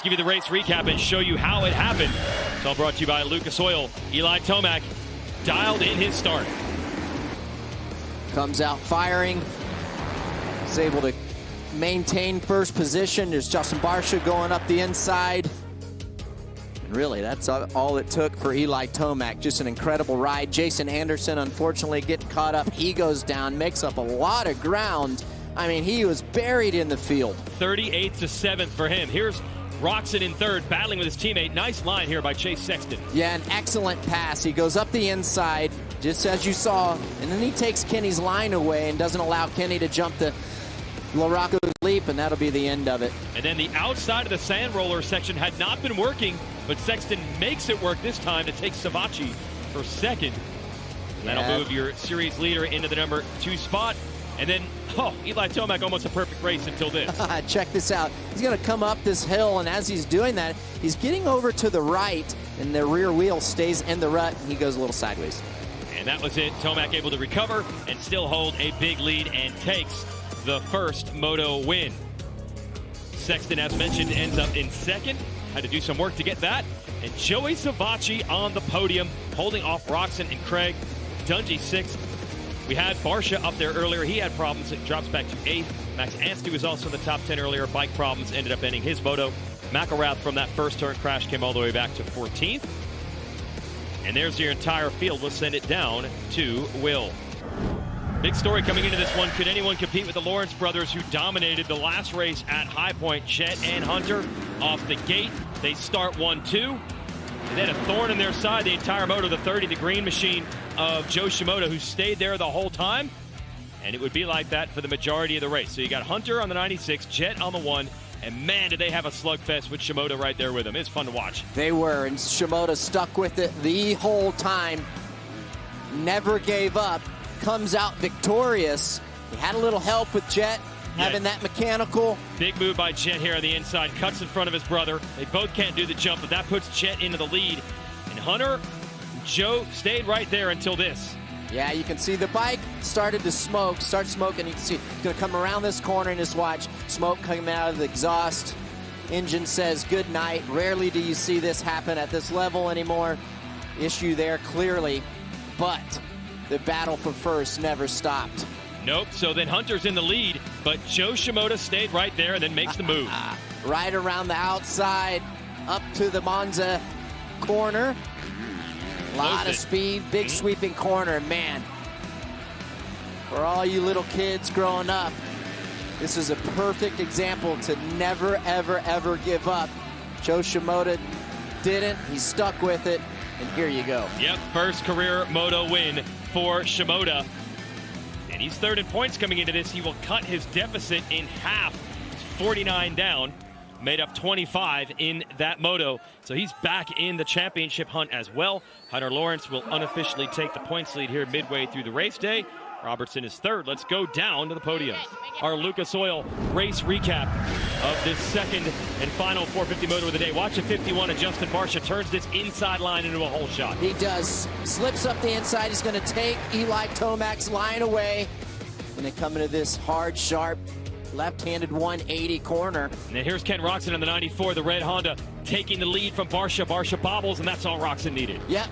give you the race recap and show you how it happened. It's all brought to you by Lucas Oil. Eli Tomac dialed in his start. Comes out firing. Is able to maintain first position. There's Justin Barcia going up the inside. And really, that's all it took for Eli Tomac. Just an incredible ride. Jason Anderson, unfortunately, getting caught up. He goes down, makes up a lot of ground. I mean, he was buried in the field. 38th to 7th for him. Here's Roczen in third, battling with his teammate. Nice line here by Chase Sexton. Yeah, an excellent pass. He goes up the inside, just as you saw, and then he takes Kenny's line away and doesn't allow Kenny to jump the LaRocco's leap, and that'll be the end of it. And then the outside of the sand roller section had not been working, but Sexton makes it work this time to take Savatgy for second. That'll move your series leader into the number 2 spot. And then, Eli Tomac, almost a perfect race until this. Check this out. He's going to come up this hill, and as he's doing that, he's getting over to the right, and the rear wheel stays in the rut, and he goes a little sideways. And that was it. Tomac able to recover and still hold a big lead and takes the first moto win. Sexton, as mentioned, ends up in second. Had to do some work to get that. And Joey Savatgy on the podium, holding off Roczen and Craig. Dungey 6th. We had Barcia up there earlier. He had problems. It drops back to 8th. Max Anstie was also in the top 10 earlier. Bike problems ended up ending his moto. McElrath from that first turn crash came all the way back to 14th. And there's your entire field. We'll send it down to Will. Big story coming into this one. Could anyone compete with the Lawrence brothers, who dominated the last race at High Point? Jett and Hunter off the gate. They start 1-2. And then a thorn in their side the entire moto, the 30, the green machine of Joe Shimoda, who stayed there the whole time. And it would be like that for the majority of the race. So you got Hunter on the 96, Jett on the 1, and man, did they have a slugfest with Shimoda right there with him. It's fun to watch. They were, and Shimoda stuck with it the whole time. Never gave up. Comes out victorious. He had a little help with Jett. Having that mechanical. Big move by Jett here on the inside. Cuts in front of his brother. They both can't do the jump, but that puts Jett into the lead. And Hunter and Joe stayed right there until this. Yeah, you can see the bike started to start smoking. You can see it's going to come around this corner and just watch smoke coming out of the exhaust. Engine says good night. Rarely do you see this happen at this level anymore. Issue there clearly, but the battle for first never stopped. Nope, so then Hunter's in the lead, but Joe Shimoda stayed right there and then makes the move. Right around the outside, up to the Monza corner. A lot of speed, big sweeping corner, man. For all you little kids growing up, this is a perfect example to never, ever, ever give up. Joe Shimoda didn't, he stuck with it, and here you go. Yep, first career moto win for Shimoda. And he's third in points coming into this. He will cut his deficit in half. It's 49 down, made up 25 in that moto. So he's back in the championship hunt as well. Hunter Lawrence will unofficially take the points lead here midway through the race day. Robertson is third. Let's go down to the podium. Our Lucas Oil race recap of this second and final 450 moto of the day. Watch a 51 and Justin Barcia turns this inside line into a hole shot. He does. Slips up the inside. He's going to take Eli Tomac's line away. And then coming to this hard, sharp, left-handed 180 corner. And then here's Ken Roczen on the 94, the red Honda, taking the lead from Barcia. Barcia bobbles, and that's all Roczen needed. Yep.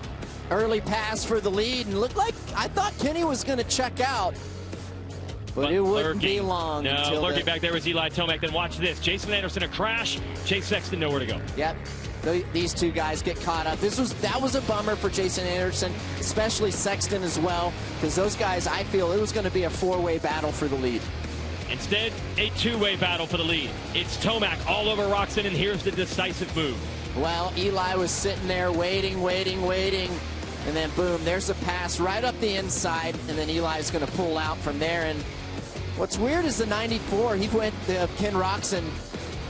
Early pass for the lead, and looked like I thought Kenny was going to check out, but it wouldn't be long. No, lurking back there was Eli Tomac. Then watch this. Jason Anderson a crash. Chase Sexton nowhere to go. Yep. These two guys get caught up. That was a bummer for Jason Anderson, especially Sexton as well, because those guys, I feel it was going to be a four-way battle for the lead. Instead, a two-way battle for the lead. It's Tomac all over Roczen, and here's the decisive move. Well, Eli was sitting there waiting, and then boom, there's a pass right up the inside, and then Eli's going to pull out from there. And what's weird is the 94, Ken Roczen,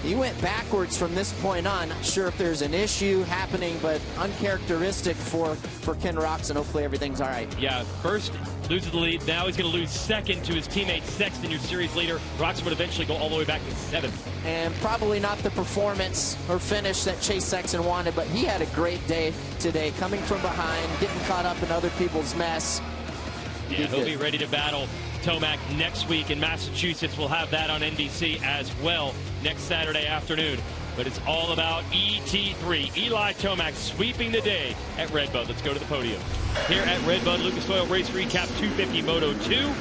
he went backwards from this point on. Not sure if there's an issue happening, but uncharacteristic for Ken Roczen. Hopefully everything's all right. Yeah, first loses the lead. Now he's going to lose second to his teammate Sexton, your series leader. Roczen would eventually go all the way back to 7th. And probably not the performance or finish that Chase Sexton wanted, but he had a great day today, coming from behind, getting caught up in other people's mess. Yeah, he'll be ready to battle Tomac next week in Massachusetts. We'll have that on NBC as well next Saturday afternoon. but it's all about ET3. Eli Tomac sweeping the day at RedBud. Let's go to the podium. Here at RedBud, Lucas Oil Race Recap 250 Moto 2.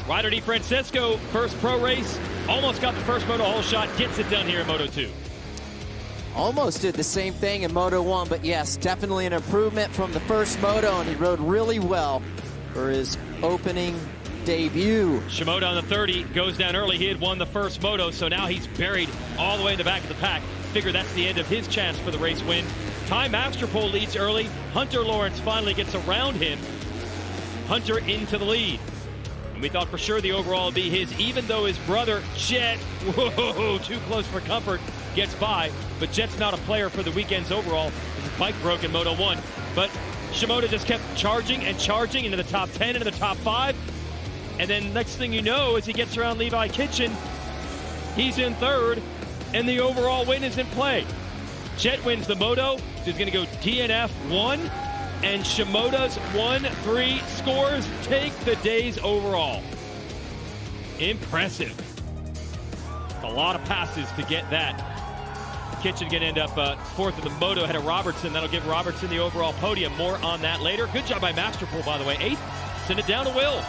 Ryder DeFrancesco, first pro race, almost got the first Moto hole shot, gets it done here in Moto 2. Almost did the same thing in Moto 1, but yes, definitely an improvement from the first Moto, and he rode really well for his opening debut. Shimoda on the 30 goes down early. He had won the first Moto, so now he's buried all the way in the back of the pack. Figure that's the end of his chance for the race win. Ty Masterpole leads early. Hunter Lawrence finally gets around him. Hunter into the lead. And we thought for sure the overall would be his, even though his brother, Jett, whoa, too close for comfort, gets by. But Jett's not a player for the weekend's overall. His bike broke in Moto 1. But Shimoda just kept charging and charging into the top 10, into the top 5. And then next thing you know, as he gets around Levi Kitchen, he's in third, and the overall win is in play. Jett wins the Moto. He's going to go DNF 1, and Shimoda's 1-3 scores take the day's overall. Impressive. A lot of passes to get that. Kitchen going to end up fourth in the Moto ahead of Robertson. That'll give Robertson the overall podium. More on that later. Good job by Masterpool, by the way. 8th. Send it down to Will.